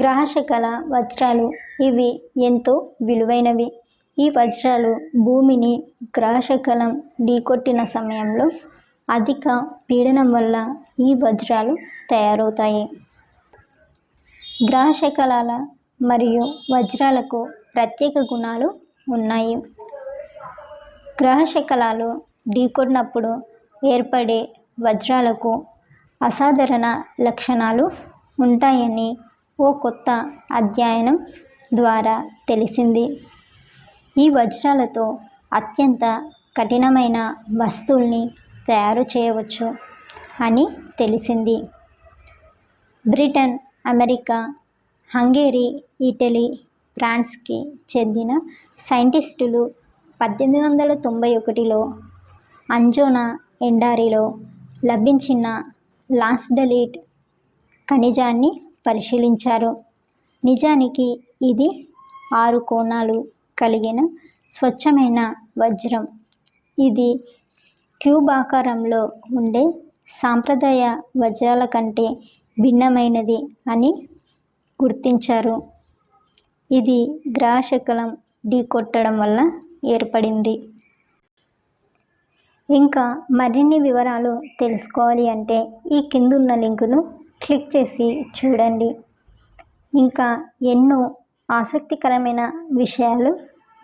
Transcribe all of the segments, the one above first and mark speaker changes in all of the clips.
Speaker 1: గ్రహశకల వజ్రాలు ఇవి ఎంతో విలువైనవి. ఈ వజ్రాలు భూమిని గ్రహశకలం ఢీకొట్టిన సమయంలో అధిక పీడనం వల్ల ఈ వజ్రాలు తయారవుతాయి. గ్రహశకలాల మరియు వజ్రాలకు ప్రత్యేక గుణాలు ఉన్నాయి. గ్రహశకలాలు ఢీకొన్నప్పుడు ఏర్పడే వజ్రాలకు అసాధారణ లక్షణాలు ఉంటాయని ఓ కొత్త అధ్యయనం ద్వారా తెలిసింది. ఈ వజ్రాలతో అత్యంత కఠినమైన వస్తువుల్ని తయారు చేయవచ్చు అని తెలిసింది. బ్రిటన్, అమెరికా, హంగేరీ, ఇటలీ, ఫ్రాన్స్కి చెందిన సైంటిస్టులు 1891లో అంజోనా ఎడారిలో లభించిన లాన్స్డెలిట్ ఖనిజాన్ని పరిశీలించారు. నిజానికి ఇది 6 కోణాలు కలిగిన స్వచ్ఛమైన వజ్రం. ఇది క్యూబ్ ఆకారంలో ఉండే సాంప్రదాయ వజ్రాల కంటే భిన్నమైనది అని గుర్తించారు. ఇది గ్రహశకలం ఢీకొట్టడం వల్ల ఏర్పడింది. ఇంకా మరిన్ని వివరాలు తెలుసుకోవాలి అంటే ఈ కిందున్న లింకును క్లిక్ చేసి చూడండి. ఇంకా ఎన్నో ఆసక్తికరమైన విషయాలు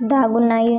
Speaker 1: దాగున్నాయి.